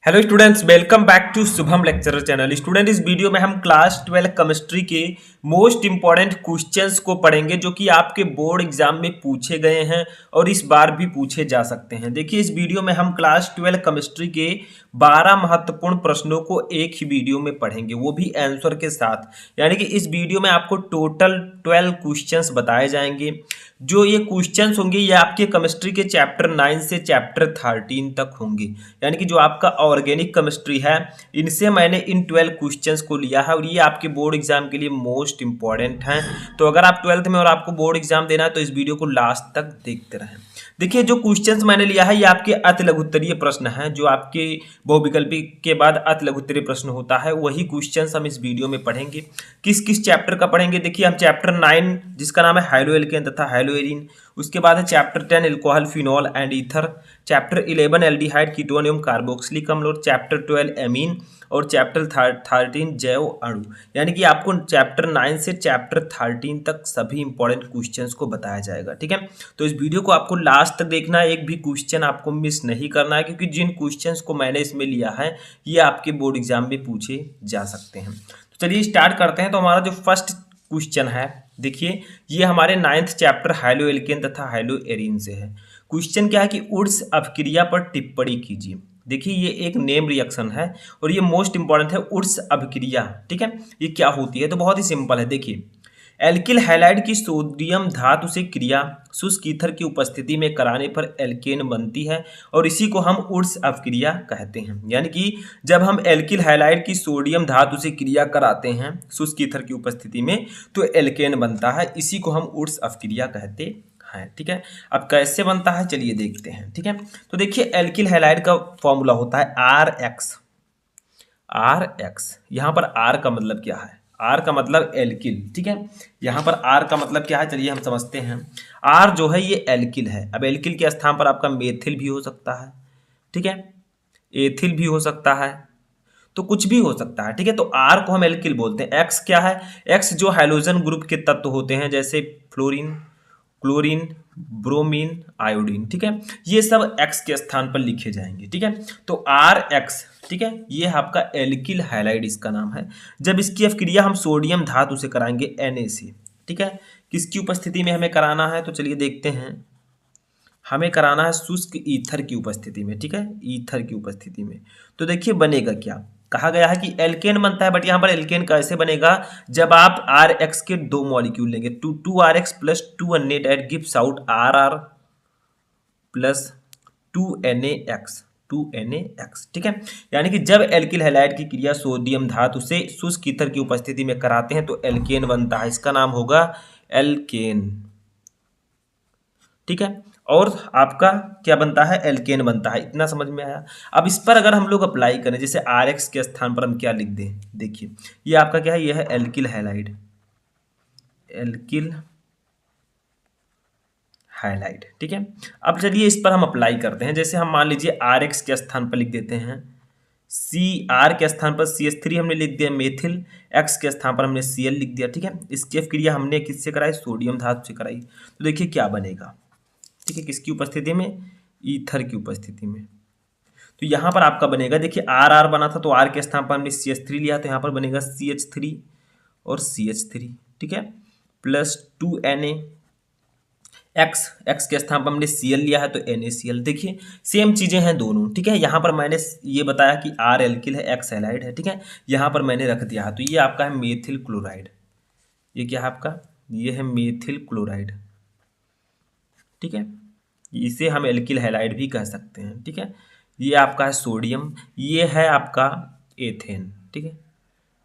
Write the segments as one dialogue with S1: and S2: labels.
S1: Hello students, welcome back to Shubham lecturer channel. Student, इस video में हम क्लास 12 केमिस्ट्री के मोस्ट इंपॉर्टेंट क्वेश्चंस को पढ़ेंगे जो कि आपके बोर्ड एग्जाम में पूछे गए हैं और इस बार भी पूछे जा सकते हैं। देखिए, इस वीडियो में हम क्लास 12 केमिस्ट्री के 12 महत्वपूर्ण प्रश्नों को एक ही वीडियो में पढ़ेंगे, वो भी आंसर के साथ। यानी कि इस वीडियो में आपको टोटल 12 क्वेश्चंस बताए जाएंगे। जो ये क्वेश्चंस होंगे ये आपके केमिस्ट्री के चैप्टर 9 से चैप्टर 13 तक होंगे। यानी कि जो आपका ऑर्गेनिक केमिस्ट्री है, इनसे मैंने इन 12 क्वेश्चंस को लिया है और ये आपके बोर्ड एग्जाम के लिए मोस्ट इंपॉर्टेंट हैं। तो अगर आप 12th में और आपको बोर्ड एग्जाम देना है तो इस वीडियो को लास्ट तक देखते रहें। देखिए, जो क्वेश्चंस मैंने लिया है ये आपके अति लघुत्तरीय प्रश्न हैं। जो आपके बहुविकल्पी के बाद अति लघुत्तरीय प्रश्न होता है, वही क्वेश्चंस हम इस वीडियो में पढ़ेंगे। किस किस चैप्टर का पढ़ेंगे? देखिए, हम चैप्टर 9 जिसका नाम है हाइलो एल्केन तथा हाइलो एरीन, उसके बाद है chapter 10 alcohol phenol and ether, chapter 11 aldehyde ketone एवं कार्बोक्सिलिक अम्ल और चैप्टर 12 एमीन और चैप्टर 13 जैव अणु। यानी कि आपको चैप्टर 9 से चैप्टर 13 तक सभी इंपॉर्टेंट क्वेश्चंस को बताया जाएगा। ठीक है, तो इस वीडियो को आपको लास्ट तक देखना है, एक भी क्वेश्चन आपको मिस नहीं करना है, क्योंकि जिन क्वेश्चंस को मैंने इसमें लिया है ये आपके बोर्ड एग्जाम में पूछे जा सकते हैं। तो चलिए स्टार्ट करते हैं। तो हमारा जो फर्स्ट क्वेश्चन है, देखिए, ये हमारे 9th चैप्टर हाइलो एल्केन तथा हाइलो एरीन से है। क्वेश्चन क्या है कि उड्स अभिक्रिया पर टिप्पणी कीजिए। देखिए, ये एक नेम रिएक्शन है और ये मोस्ट इंपॉर्टेंट है, उड्स अभिक्रिया। ठीक है, ये क्या होती है? तो बहुत ही सिंपल है। देखिए, एल्किल हैलाइड की सोडियम धातु से क्रिया शुष्क ईथर की उपस्थिति में कराने पर एल्केन बनती है और इसी को हम उड्स अभिक्रिया कहते हैं। यानी कि जब हम एल्किल हैलाइड की सोडियम धातु से क्रिया कराते हैं शुष्क ईथर की उपस्थिति में तो एल्केन बनता है, इसी को हम उड्स अभिक्रिया कहते हैं। ठीक है, अब कैसे बनता है चलिए देखते हैं। ठीक है, तो देखिए, एल्किल हैलाइड का फॉर्मूला होता है RX। यहाँ पर R का मतलब क्या है? R का मतलब एल्किल। ठीक है, यहाँ पर R का मतलब क्या है चलिए हम समझते हैं। R जो है ये एल्किल है। अब एल्किल के स्थान पर आपका मेथिल भी हो सकता है, ठीक है, एथिल भी हो सकता है, तो कुछ भी हो सकता है। ठीक है, तो R को हम एल्किल बोलते हैं। X क्या है? X जो हाइड्रोजन ग्रुप के तत्व होते हैं, जैसे फ्लोरीन, क्लोरीन, ब्रोमीन, आयोडीन। ठीक है, ये सब X के स्थान पर लिखे जाएंगे। ठीक है, तो RX, ठीक है, ये आपका एल्किल हैलाइड इसका नाम है। जब इसकी अभिक्रिया हम सोडियम धातु से कराएंगे Na से, ठीक है, किसकी उपस्थिति में हमें कराना है? तो चलिए देखते हैं। हमें कराना है शुष्क ईथर की उपस्थिति में। ठीक है, ईथर की उपस्थिति में। तो देखिए बनेगा क्या, कहा गया है कि एल्केन बनता है, बट यहाँ पर एल्केन कैसे बनेगा? जब आप RX के दो मॉलिक्यूल लेंगे, 2RX plus 2Na that gives out RR plus 2NaX। ठीक है, यानी कि जब एल्किल हैलाइड की क्रिया सोडियम धातु से शुष्क ईथर की उपस्थिति में कराते हैं तो एल्केन बनता है, इसका नाम होगा एल्केन। ठीक है, और आपका क्या बनता है? एल्केन बनता है। इतना समझ में आया? अब इस पर अगर हम लोग अप्लाई करें, जैसे RX के स्थान पर हम क्या लिख दें? देखिए, ये आपका क्या है? ये है एल्किल हैलाइड, एल्किल हाइलाइट। ठीक है, अब चलिए इस पर हम अप्लाई करते हैं। जैसे हम मान लीजिए RX के स्थान पर लिख देते हैं CR के स्थान पर CH3 हमने लिख दिया मेथिल, X के स्थान पर हमने Cl लिख दिया। ठीक है, इसकी क्रिया हमने किससे कराई? सोडियम धातु से कराई। तो देखिए क्या बनेगा। ठीक है, किसकी उपस्थिति में? ईथर की उपस्थिति में। तो यहाँ पर आपका बनेगा, देखिए RR बना था तो R के स्थान पर हमने CH3 लिया, तो यहाँ पर बनेगा CH3 और CH3। ठीक है, प्लस 2Na, X के स्थान पर हमने Cl लिया है तो NaCl। देखिए सेम चीजें हैं दोनों। ठीक है, यहाँ पर मैंने ये बताया कि R एल्किल है, X हैलाइड है। ठीक है, यहाँ पर मैंने रख दिया है, तो ये आपका है मेथिल क्लोराइड। ये क्या है आपका? ये है मेथिल क्लोराइड। ठीक है, इसे हम एल्किल हैलाइड भी कह सकते हैं। ठीक है, ये आपका है सोडियम, ये है आपका एथेन। ठीक है,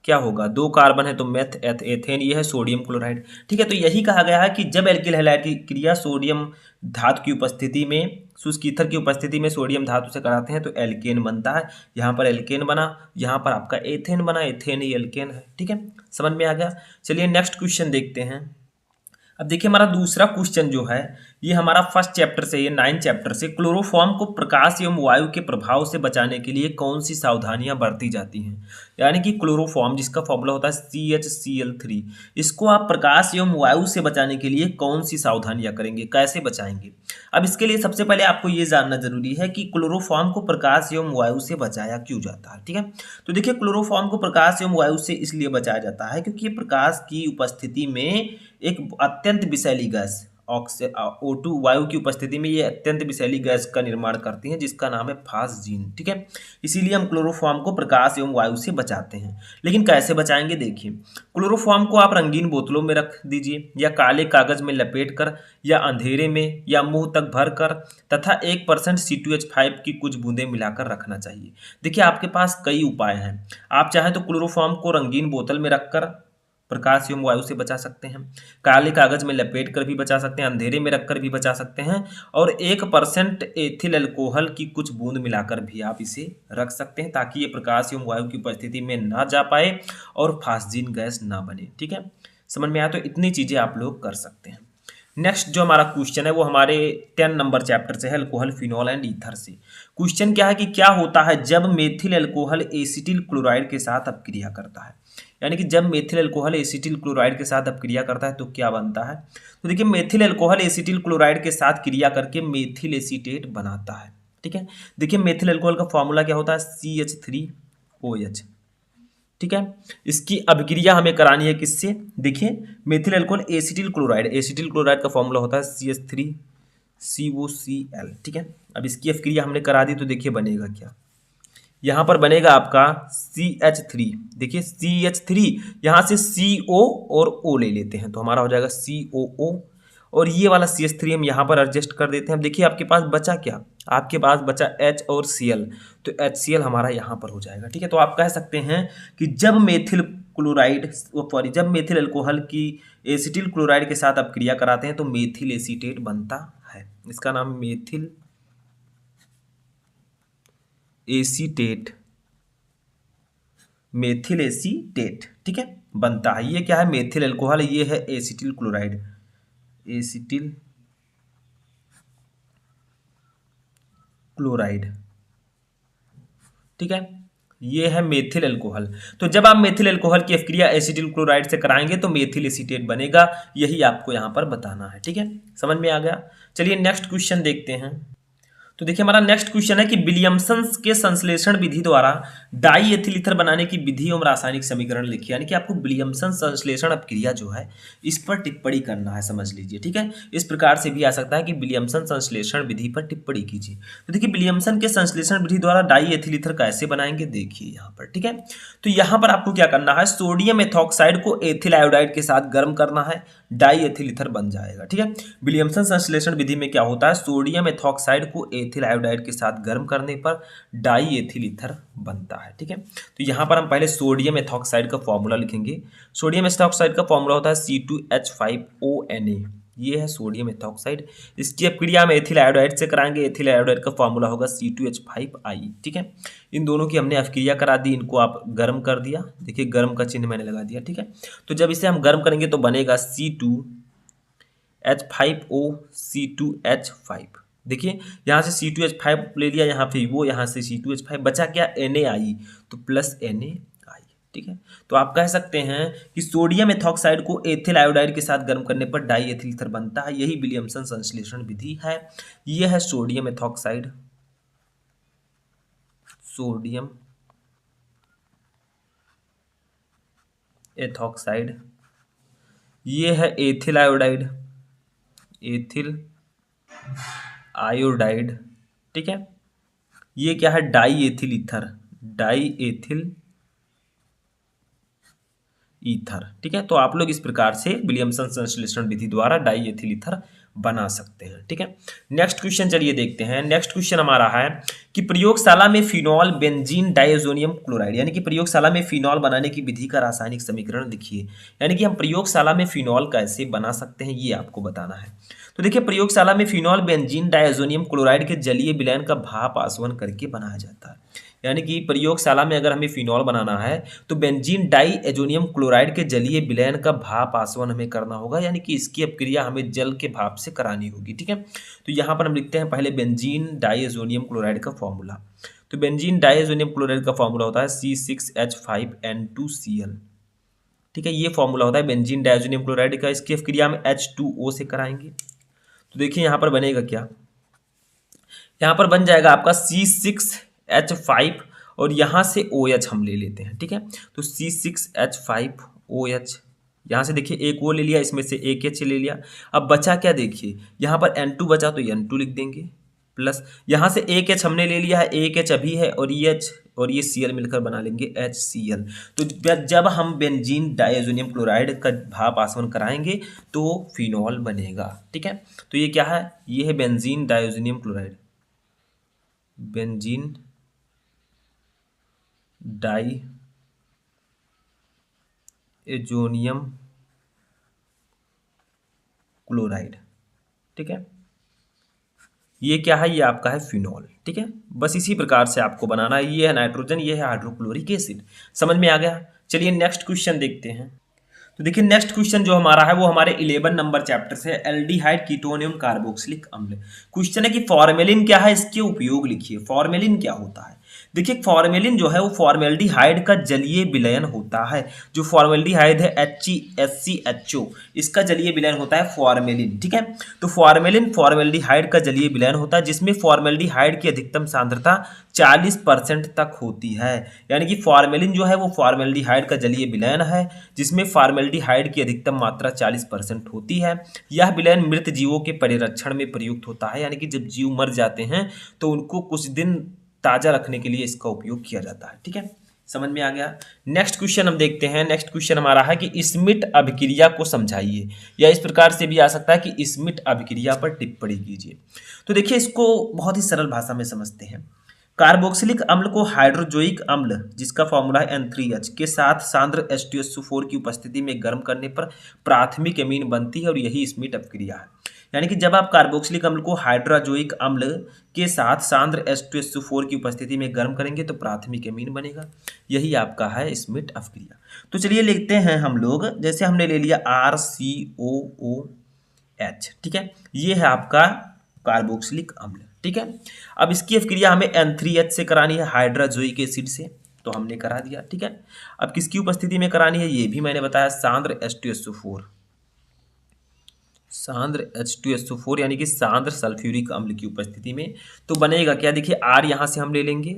S1: क्या होगा? दो कार्बन है तो मेथ एथेन, ये है सोडियम क्लोराइड। ठीक है, तो यही कहा गया है कि जब एल्किल हैलाइड की क्रिया सोडियम धातु की उपस्थिति में शुष्क ईथर की उपस्थिति में सोडियम धातु से कराते हैं तो एल्केन बनता है। यहाँ पर एल्केन बना, यहाँ पर आपका एथेन बना, एथेन ही एल्केन है। ठीक है, समझ में आ गया? चलिए नेक्स्ट क्वेश्चन देखते हैं। अब देखिए हमारा दूसरा क्वेश्चन जो है ये हमारा फर्स्ट चैप्टर से, ये 9 चैप्टर से, क्लोरोफॉर्म को प्रकाश एवं वायु के प्रभाव से बचाने के लिए कौन सी सावधानियां बरती जाती हैं। यानी कि क्लोरोफॉर्म जिसका फॉर्मूला होता है CHCl3, इसको आप प्रकाश एवं वायु से बचाने के लिए कौन सी सावधानियां करेंगे, कैसे बचाएंगे। अब इसके लिए सबसे पहले आपको ये जानना जरूरी है कि क्लोरोफॉर्म को प्रकाश एवं वायु से बचाया क्यों जाता है। ठीक है, तो देखिए क्लोरोफॉर्म को प्रकाश एवं वायु से इसलिए बचाया जाता है क्योंकि प्रकाश की उपस्थिति में एक अत्यंत विषैली गैस O2 वायु की उपस्थिति में ये अत्यंत विषैली गैस का निर्माण करती हैं जिसका नाम है फास्जीन। ठीक है, इसीलिए हम क्लोरोफॉर्म को प्रकाश एवं वायु से बचाते हैं। लेकिन कैसे बचाएंगे, देखिए क्लोरोफॉर्म को आप रंगीन बोतलों में रख दीजिए या काले कागज में लपेट कर या अंधेरे में या मुंह तक भर कर तथा 1% C2H5 की कुछ बूंदें मिलाकर रखना चाहिए। देखिए आपके पास कई उपाय हैं। आप चाहें तो क्लोरोफॉर्म को रंगीन बोतल में रखकर प्रकाश एवं वायु से बचा सकते हैं, काले कागज में लपेट कर भी बचा सकते हैं, अंधेरे में रखकर भी बचा सकते हैं और 1% एथिल अल्कोहल की कुछ बूंद मिलाकर भी आप इसे रख सकते हैं ताकि ये प्रकाश एवं वायु की उपस्थिति में ना जा पाए और फास्जीन गैस ना बने। ठीक है, समझ में आया, तो इतनी चीजें आप लोग कर सकते हैं। नेक्स्ट जो हमारा क्वेश्चन है वो हमारे 10 नंबर चैप्टर से है, अल्कोहल, फिनॉल एंड ईथर से। क्वेश्चन क्या है कि क्या होता है जब मेथिल अल्कोहल एसिटिल क्लोराइड के साथ अपक्रिया करता है। यानी कि जब मेथिल अल्कोहल एसिटिल क्लोराइड के साथ अपक्रिया करता है तो क्या बनता है। तो देखिए मेथिल अल्कोहल एसिटिल क्लोराइड के साथ क्रिया करके मेथिल एसीटेट बनाता है। ठीक है, देखिए मेथिल अल्कोहल का फॉर्मूला क्या होता है CH3OH। ठीक है, इसकी अभिक्रिया हमें करानी है किससे, देखिए मेथिल अल्कोहल एसिटिल क्लोराइड का फॉर्मूला होता है CH3COCl। ठीक है, अब इसकी अभिक्रिया हमने करा दी तो देखिए बनेगा क्या, यहाँ पर बनेगा आपका CH3। देखिए CH3 यहाँ से CO और O ले लेते हैं तो हमारा हो जाएगा COO और ये वाला CH3 हम यहाँ पर एडजस्ट कर देते हैं। अब देखिए आपके पास बचा क्या, आपके पास बचा H और Cl, तो HCl हमारा यहाँ पर हो जाएगा। ठीक है, तो आप कह सकते हैं कि जब मेथिल अल्कोहल की एसिटिल क्लोराइड के साथ अपक्रिया कराते हैं तो मेथिल एसीटेट बनता है। इसका नाम मेथिल एसीटेट ठीक है बनता है। ये क्या है, मेथिल अल्कोहल, ये है एसिटिल क्लोराइड। ठीक है, ये है मेथिल अल्कोहल। तो जब आप मेथिल अल्कोहल की अभिक्रिया एसिटिल क्लोराइड से कराएंगे तो मेथिल एसीटेट बनेगा, यही आपको यहां पर बताना है। ठीक है, समझ में आ गया। चलिए नेक्स्ट क्वेश्चन देखते हैं। तो देखिए हमारा नेक्स्ट क्वेश्चन है कि विलियमसन के संश्लेषण विधि द्वारा डाई एथिल ईथर बनाने की विधि एवं रासायनिक समीकरण लिखिए। यानी कि आपको विलियमसन संश्लेषण अपक्रिया जो है इस पर टिप्पणी करना है, समझ लीजिए। ठीक है, इस प्रकार से भी आ सकता है कि विलियमसन संश्लेषण विधि पर टिप्पणी कीजिए। तो देखिए विलियमसन के संश्लेषण विधि द्वारा डाई एथिल ईथर कैसे बनाएंगे, देखिए यहाँ पर। ठीक है, तो यहाँ पर आपको क्या करना है, सोडियम एथॉक्साइड को एथिल आयोडाइड के साथ गर्म करना है, डाई एथिल ईथर बन जाएगा। ठीक है, विलियमसन संश्लेषण विधि में क्या होता है, सोडियम एथॉक्साइड को एथिल आयोडाइड के साथ गर्म करने पर डाई एथिल ईथर बनता है। ठीक है, तो यहाँ पर हम पहले सोडियम एथॉक्साइड का फॉर्मूला लिखेंगे। सोडियम एथॉक्साइड का फॉर्मूला होता है C2H5ONa, ये है सोडियम एथॉक्साइड। इसकी अपक्रिया हम एथिल आयोडाइड से कराएंगे, एथिल आयोडाइड का फॉर्मूला होगा C2H5I। ठीक है, इन दोनों की हमने अपक्रिया करा दी, इनको आप गर्म कर दिया। देखिए गर्म का चिन्ह मैंने लगा दिया। ठीक है, तो जब इसे हम गर्म करेंगे तो बनेगा C2H5O C2H5। देखिए यहाँ से C2H5 ले लिया, यहाँ पे वो, यहाँ से C2H5 बचा क्या, NaI, तो प्लस NaI। ठीक है, तो आप कह सकते हैं कि सोडियम एथॉक्साइड को एथिल आयोडाइड के साथ गर्म करने पर डाई एथिल ईथर बनता है, यही विलियमसन संश्लेषण विधि है। यह है सोडियम एथॉक्साइड, ये है एथिल आयोडाइड। ठीक है, ये क्या है, डाई एथिल ईथर। ठीक है, तो आप लोग इस प्रकार से विलियमसन संश्लेषण विधि द्वारा डाई एथिल ईथर बना सकते हैं। ठीक है, नेक्स्ट क्वेश्चन चलिए देखते हैं। नेक्स्ट क्वेश्चन हमारा है कि प्रयोगशाला में फिनॉल बेंजीन डायज़ोनियम क्लोराइड, यानी कि प्रयोगशाला में फिनॉल बनाने की विधि का रासायनिक समीकरण लिखिए। यानी कि हम प्रयोगशाला में फिनॉल कैसे बना सकते हैं ये आपको बताना है। तो देखिए प्रयोगशाला में फिनॉल बेंजीन डायज़ोनियम क्लोराइड के जलीय विलयन का भाप आसवन करके बनाया जाता है। यानी कि प्रयोगशाला में अगर हमें फिनॉल बनाना है तो बेंजीन डाई एजोनियम क्लोराइड के जलीय विलयन का भाप आसवन हमें करना होगा, यानी कि इसकी अपक्रिया हमें जल के भाप से करानी होगी। ठीक है, तो यहाँ पर हम लिखते हैं पहले बेंजीन डाई एजोनियम क्लोराइड का फॉर्मूला। तो बेंजीन डाई एजोनियम क्लोराइड का फॉर्मूला होता है C6H5N2Cl। ठीक है, ये फॉर्मूला होता है बेंजीन डाइअज़ोनियम क्लोराइड का। इसकी अपक्रिया हम H2O से कराएंगे तो देखिए यहाँ पर बनेगा क्या, यहाँ पर बन जाएगा आपका C6H5 और यहाँ से OH हम ले लेते हैं। ठीक है, तो C6H5OH, यहाँ से देखिए एक O ले लिया, इसमें से एक H ले लिया। अब बचा क्या, देखिए यहाँ पर N2 बचा तो N2 लिख देंगे, प्लस यहाँ से एक H हमने ले लिया है, एक H अभी है और ये H और ये Cl मिलकर बना लेंगे HCl। तो जब हम बेंजीन डाइअज़ोनियम क्लोराइड का भाप आसवन कराएंगे तो फिनॉल बनेगा। ठीक है, तो ये क्या है, ये है बेंजीन डाइअज़ोनियम क्लोराइड, बेंजीन डाइअज़ोनियम क्लोराइड। ठीक है, ये क्या है, ये आपका है फिनॉल। ठीक है, बस इसी प्रकार से आपको बनाना है। ये है नाइट्रोजन, ये है हाइड्रोक्लोरिक एसिड। समझ में आ गया। चलिए नेक्स्ट क्वेश्चन देखते हैं। तो देखिए नेक्स्ट क्वेश्चन जो हमारा है वो हमारे 11 नंबर चैप्टर से एल्डिहाइड कीटोन एवं कार्बोक्सिलिक अम्ल। क्वेश्चन है कि फॉर्मेलिन क्या है, इसके उपयोग लिखिए। फॉर्मेलिन क्या होता है, देखिए फॉर्मेलिन जो है वो फॉर्मेल्डिहाइड का जलीय विलयन होता है। जो फॉर्मेल्डिहाइड है HCHO, इसका जलीय विलयन होता है फॉर्मेलिन। ठीक है, तो फॉर्मेल्डिहाइड का जलीय विलयन होता है जिसमें फॉर्मेल्डिहाइड की अधिकतम सांद्रता 40% तक होती है। यानी कि फॉर्मेलिन जो है वो फॉर्मेल्डिहाइड का जलीय विलयन है जिसमें फॉर्मेल्डिहाइड की अधिकतम मात्रा 40% होती है। यह विलयन मृत जीवों के परिरक्षण में प्रयुक्त होता है, यानी कि जब जीव मर जाते हैं तो उनको कुछ दिन ताज़ा रखने के लिए इसका उपयोग किया जाता है। ठीक है, समझ में आ गया। नेक्स्ट क्वेश्चन हम देखते हैं। नेक्स्ट क्वेश्चन हमारा है कि स्मिट अभिक्रिया को समझाइए, या इस प्रकार से भी आ सकता है कि स्मिट अभिक्रिया पर टिप्पणी कीजिए। तो देखिए इसको बहुत ही सरल भाषा में समझते हैं। कार्बोक्सिलिक अम्ल को हाइड्रोजोइक अम्ल, जिसका फॉर्मूला है N3H, के साथ सांद्र H2SO4 की उपस्थिति में गर्म करने पर प्राथमिक एमीन बनती है और यही स्मिट अपक्रिया है। यानी कि जब आप कार्बोक्सिलिक अम्ल को हाइड्रोजोइक अम्ल के साथ सांद्र H2SO4 की उपस्थिति में गर्म करेंगे तो प्राथमिक एमीन बनेगा, यही आपका है स्मिट अपक्रिया। तो चलिए लिखते हैं हम लोग, जैसे हमने ले लिया RCOOH। ठीक है, ये है आपका कार्बोक्सिलिक अम्ल। ठीक है, अब इसकी अपक्रिया हमें N3H से करानी है, हाइड्रोजोइक एसिड से, तो हमने करा दिया। ठीक है, अब किसकी उपस्थिति में करानी है ये भी मैंने बताया, सांद्र H2SO4, सांद्र H2SO4 यानी कि सांद्र सल्फ्यूरिक अम्ल की उपस्थिति में। तो बनेगा क्या, देखिए R यहाँ से हम ले लेंगे,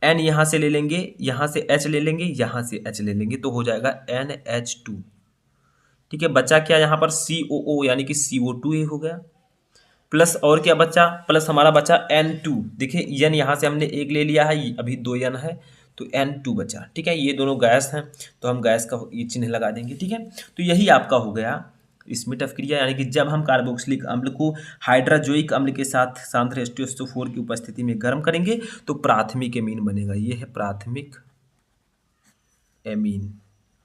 S1: N यहाँ से ले लेंगे, यहाँ से H ले लेंगे, यहाँ से H ले लेंगे, तो हो जाएगा NH2। ठीक है, बचा क्या यहाँ पर COO यानी कि CO2 हो गया, प्लस और क्या बचा, प्लस हमारा बचा N2। देखिए N यहाँ से हमने एक ले लिया है, अभी 2 N है तो N2 बचा। ठीक है, ये दोनों गैस हैं तो हम गैस का ये चिन्ह लगा देंगे। ठीक है, तो यही आपका हो गया स्मिट अपक्रिया, यानी कि जब हम कार्बोक्सिलिक अम्ल को हाइड्रोजोइक अम्ल के साथ सांद्र H2SO4 की उपस्थिति में गर्म करेंगे तो प्राथमिक एमीन बनेगा। ये है प्राथमिक एमीन।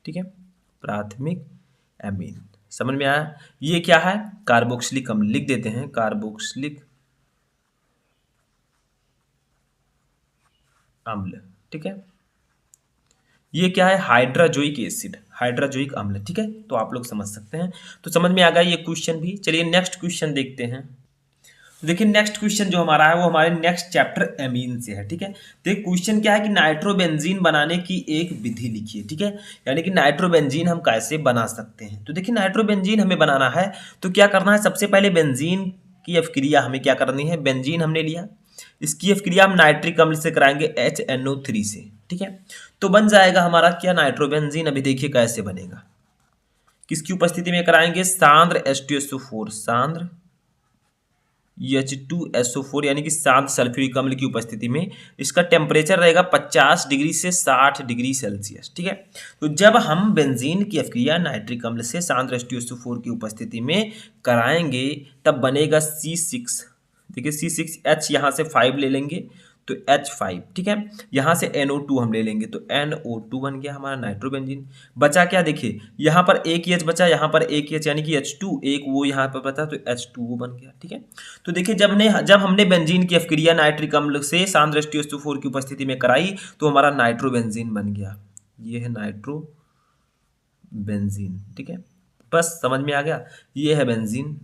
S1: ठीक है, प्राथमिक एमीन, समझ में आया। ये क्या है, कार्बोक्सिलिक अम्ल, लिख देते हैं कार्बोक्सिलिक अम्ल। ठीक है, ये क्या है, हाइड्रोजोइक एसिड, हाइड्रोजोइक अम्ल। ठीक है, तो आप लोग समझ सकते हैं। तो समझ में आ गया ये क्वेश्चन भी। चलिए नेक्स्ट क्वेश्चन देखते हैं। देखिए नेक्स्ट क्वेश्चन जो हमारा है वो हमारे नेक्स्ट चैप्टर एमीन से है। ठीक है, देखिए क्वेश्चन क्या है कि नाइट्रोबेंजीन बनाने की एक विधि लिखिए। ठीक है, यानी कि नाइट्रोबेंजीन हम कैसे बना सकते हैं। तो देखिए नाइट्रोबेंजीन हमें बनाना है तो क्या करना है, सबसे पहले बेंजीन की अपक्रिया हमें क्या करनी है, बेंजीन हमने लिया, इसकी अपक्रिया हम नाइट्रिक अम्ल से कराएंगे HNO3 से। ठीक है, तो बन जाएगा हमारा क्या, नाइट्रोबेंजीन। अभी देखिए कैसे बनेगा, किसकी उपस्थिति में कराएंगे, सांद्र H2SO4, सांद्र H2SO4 यानी कि सांद्र सल्फ्यूरिक अम्ल की उपस्थिति में। इसका टेम्परेचर रहेगा 50 डिग्री से 60 डिग्री सेल्सियस। ठीक है, तो जब हम बेंजीन की अपक्रिया नाइट्रिक अम्ल से सांद्र H2SO4 की उपस्थिति में कराएंगे तब बनेगा C6। देखिए C6H यहाँ से 5 ले लेंगे तो H5, ठीक है। यहाँ से NO2 हम ले लेंगे तो NO2 बन गया हमारा नाइट्रोबेंजीन। बचा क्या, देखिए यहाँ पर एक H बचा, यहाँ पर एक H यानी कि H2, एक वो यहाँ पर बचा तो H2O बन गया, ठीक है। तो देखिए जब हमने बेंजीन की अपक्रिया नाइट्रिक अम्ल से सांद्र H2SO4 की उपस्थिति में कराई तो हमारा नाइट्रोबेंजीन बन गया। ये है नाइट्रोबेंजीन, ठीक है। बस समझ में आ गया, ये है बेंजीन,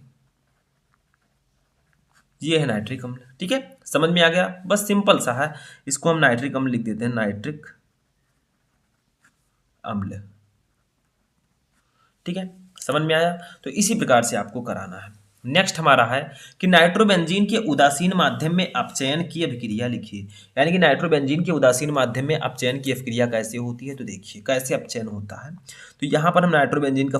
S1: ये है नाइट्रिक अम्ल, ठीक है। समझ में आ गया, बस सिंपल सा है। इसको हम नाइट्रिक अम्ल लिख देते हैं, नाइट्रिक अम्ल, ठीक है। समझ में आया, तो इसी प्रकार से आपको कराना है। नेक्स्ट हमारा है कि नाइट्रोबेंजीन के उदासीन माध्यम में अपचयन की अभिक्रिया लिखिए। यानी कि नाइट्रोबेंजीन के उदासीन माध्यम में अपचयन की अभिक्रिया कैसे होती है, तो देखिए कैसे अपचयन होता है। तो यहाँ पर हम नाइट्रोबेंजीन का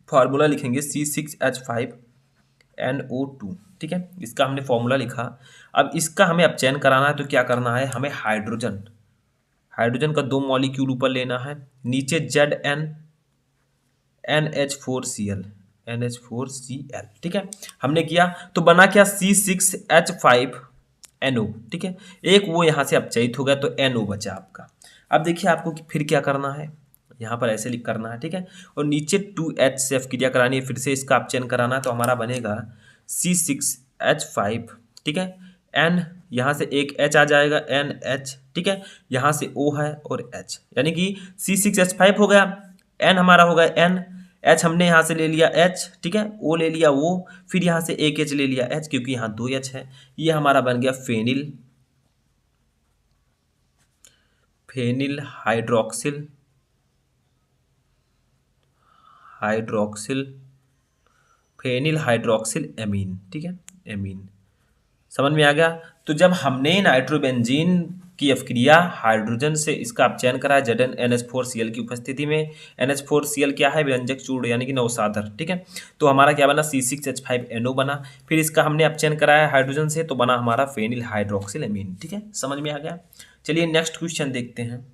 S1: फॉर्मूला लिखेंगे C6H5NO2, ठीक है। इसका हमने फॉर्मूला लिखा। अब इसका हमें अपचयन कराना है तो क्या करना है, हमें हाइड्रोजन का 2 मॉलिक्यूल ऊपर लेना है, नीचे NH4Cl, ठीक है। हमने किया तो बना क्या, C6H5NO, ठीक है। एक वो यहाँ से अपचयित हो गया तो NO बचा आपका। अब देखिए आपको फिर क्या करना है, यहाँ पर ऐसे लिख करना है, ठीक है। और नीचे 2H से अपक्रिया करानी है, फिर से इसका अपचयन कराना है तो हमारा बनेगा C6H5, ठीक है। N यहाँ से एक H आ जाएगा NH, ठीक है। यहाँ से O है और H, यानी कि C6H5 हो गया, N हमारा होगा N, H हमने यहाँ से ले लिया H, ठीक है। O ले लिया O, फिर यहाँ से एक H ले लिया H, क्योंकि यहाँ 2 H है। ये हमारा बन गया फेनिल हाइड्रोक्सिल एमीन, ठीक है, एमीन। समझ में आ गया। तो जब हमने नाइट्रोबेंजीन की अपक्रिया हाइड्रोजन से इसका अपचयन करा NH4Cl की उपस्थिति में, NH4Cl क्या है, व्यंजक चूर्ण यानी कि नवसाधर, ठीक है। तो हमारा क्या बना, C6H5NO बना। फिर इसका हमने अपचयन कराया हाइड्रोजन से तो बना हमारा फेनिल हाइड्रोक्सिल एमीन, ठीक है। समझ में आ गया। चलिए नेक्स्ट क्वेश्चन देखते हैं।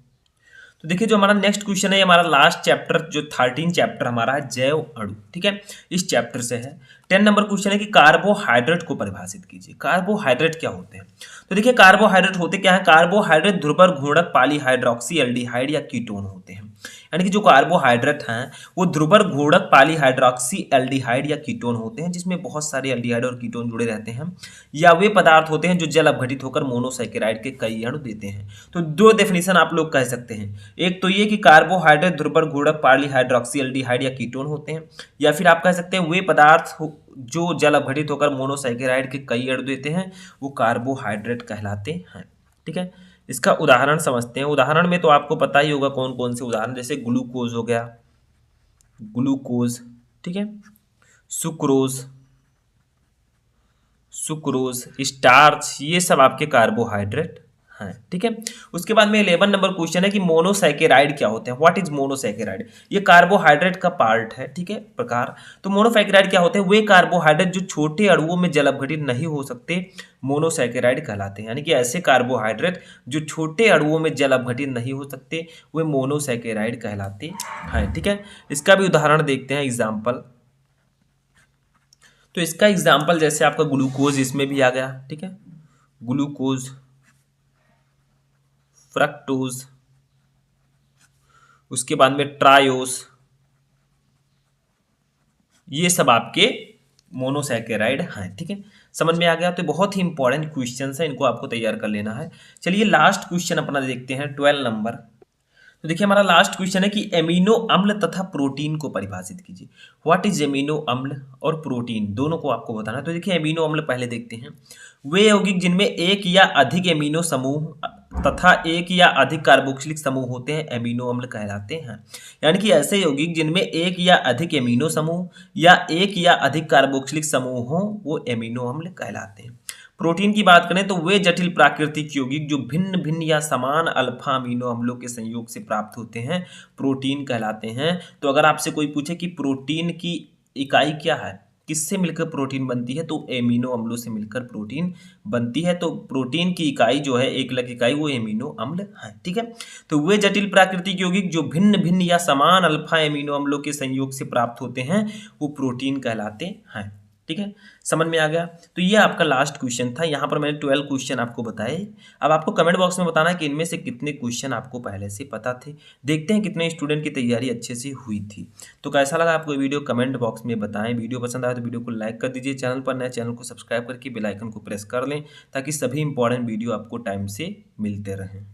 S1: तो देखिए जो हमारा नेक्स्ट क्वेश्चन है, हमारा लास्ट चैप्टर जो 13 चैप्टर हमारा है जैव अणु, ठीक है, इस चैप्टर से है। 10 नंबर क्वेश्चन है कि कार्बोहाइड्रेट को परिभाषित कीजिए। कार्बोहाइड्रेट क्या होते हैं, तो देखिए कार्बोहाइड्रेट होते क्या है, कार्बोहाइड्रेट ध्रुवर घूर्णक पॉलीहाइड्रोक्सी एल्डिहाइड या कीटोन होते हैं। यानी कि जो कार्बोहाइड्रेट हैं वो ध्रुवर घूर्णक पॉलीहाइड्रोक्सी एल्डिहाइड या कीटोन होते हैं, जिसमें बहुत सारे एल्डिहाइड और कीटोन जुड़े रहते हैं, या वे पदार्थ होते हैं जो जल अपघटित होकर मोनोसैकेराइड के कई अणु देते हैं। तो दो डेफिनेशन आप लोग कह सकते हैं, एक तो ये कि कार्बोहाइड्रेट ध्रुवर घूर्णक पॉलीहाइड्रोक्सी एल्डिहाइड या कीटोन होते हैं, या फिर आप कह सकते हैं वे पदार्थ जो जल अपघटित होकर मोनोसैकेराइड के कई अणु देते हैं वो कार्बोहाइड्रेट कहलाते हैं, ठीक है। इसका उदाहरण समझते हैं। उदाहरण में तो आपको पता ही होगा कौन कौन से उदाहरण, जैसे ग्लूकोज हो गया, ग्लूकोज, ठीक है, सुक्रोज, स्टार्च, ये सब आपके कार्बोहाइड्रेट हैं, ठीक है। उसके बाद में 11 नंबर क्वेश्चन है कि मोनोसैकेराइड क्या होते हैं, व्हाट इज मोनोसैकेराइड। ये कार्बोहाइड्रेट का पार्ट है, ठीक है, प्रकार। तो मोनोसैकेराइड क्या होते हैं, वे कार्बोहाइड्रेट जो छोटे अणुओं में जल अपघटित नहीं हो सकते मोनोसैकेराइड कहलाते हैं। यानी कि ऐसे कार्बोहाइड्रेट जो छोटे अणुओं में जल अपघटित नहीं हो सकते वे मोनोसैकेराइड कहलाते हैं, ठीक है। इसका भी उदाहरण देखते हैं, एग्जाम्पल। तो इसका एग्जाम्पल जैसे आपका ग्लूकोज इसमें भी आ गया, ठीक है, ग्लूकोज, फ्रक्टोज, उसके बाद में ट्रायोस, ये सब आपके मोनोसैकेराइड हैं, ठीक है। समझ में आ गया। तो बहुत ही इंपॉर्टेंट क्वेश्चन है, इनको आपको तैयार कर लेना है। चलिए लास्ट क्वेश्चन अपना देखते हैं 12 नंबर। तो देखिए हमारा लास्ट क्वेश्चन है कि एमिनो अम्ल तथा प्रोटीन को परिभाषित कीजिए। व्हाट इज एमिनो अम्ल और प्रोटीन, दोनों को आपको बताना है। तो देखिए एमिनो अम्ल पहले देखते हैं, वे यौगिक जिनमें एक या अधिक एमिनो समूह तथा एक या अधिक कार्बोक्सिलिक समूह होते हैं एमिनो अम्ल कहलाते हैं। यानी कि ऐसे यौगिक जिनमें एक या अधिक एमिनो समूह या एक या अधिक कार्बोक्सिलिक समूह हो वो एमिनो अम्ल कहलाते हैं। प्रोटीन की बात करें तो वे जटिल प्राकृतिक यौगिक जो भिन्न भिन्न या समान अल्फा अमीनो अम्लों के संयोग से प्राप्त होते हैं प्रोटीन कहलाते हैं। तो अगर आपसे कोई पूछे कि प्रोटीन की इकाई क्या है, किससे मिलकर प्रोटीन बनती है, तो एमिनो अम्लों से मिलकर प्रोटीन बनती है। तो प्रोटीन की इकाई जो है एकलक इकाई वो एमिनो अम्ल है, ठीक है। तो वे जटिल प्राकृतिक यौगिक जो भिन्न भिन्न या समान अल्फा एमिनो अम्लों के संयोग से प्राप्त होते हैं वो प्रोटीन कहलाते हैं। ठीक है, समझ में आ गया। तो ये आपका लास्ट क्वेश्चन था। यहाँ पर मैंने 12 क्वेश्चन आपको बताए। अब आपको कमेंट बॉक्स में बताना है कि इनमें से कितने क्वेश्चन आपको पहले से पता थे। देखते हैं कितने स्टूडेंट की तैयारी अच्छे से हुई थी। तो कैसा लगा आपको वीडियो कमेंट बॉक्स में बताएं। वीडियो पसंद आए तो वीडियो को लाइक कर दीजिए, चैनल पर नए चैनल को सब्सक्राइब करके बेल आइकन को प्रेस कर लें ताकि सभी इंपॉर्टेंट वीडियो आपको टाइम से मिलते रहें।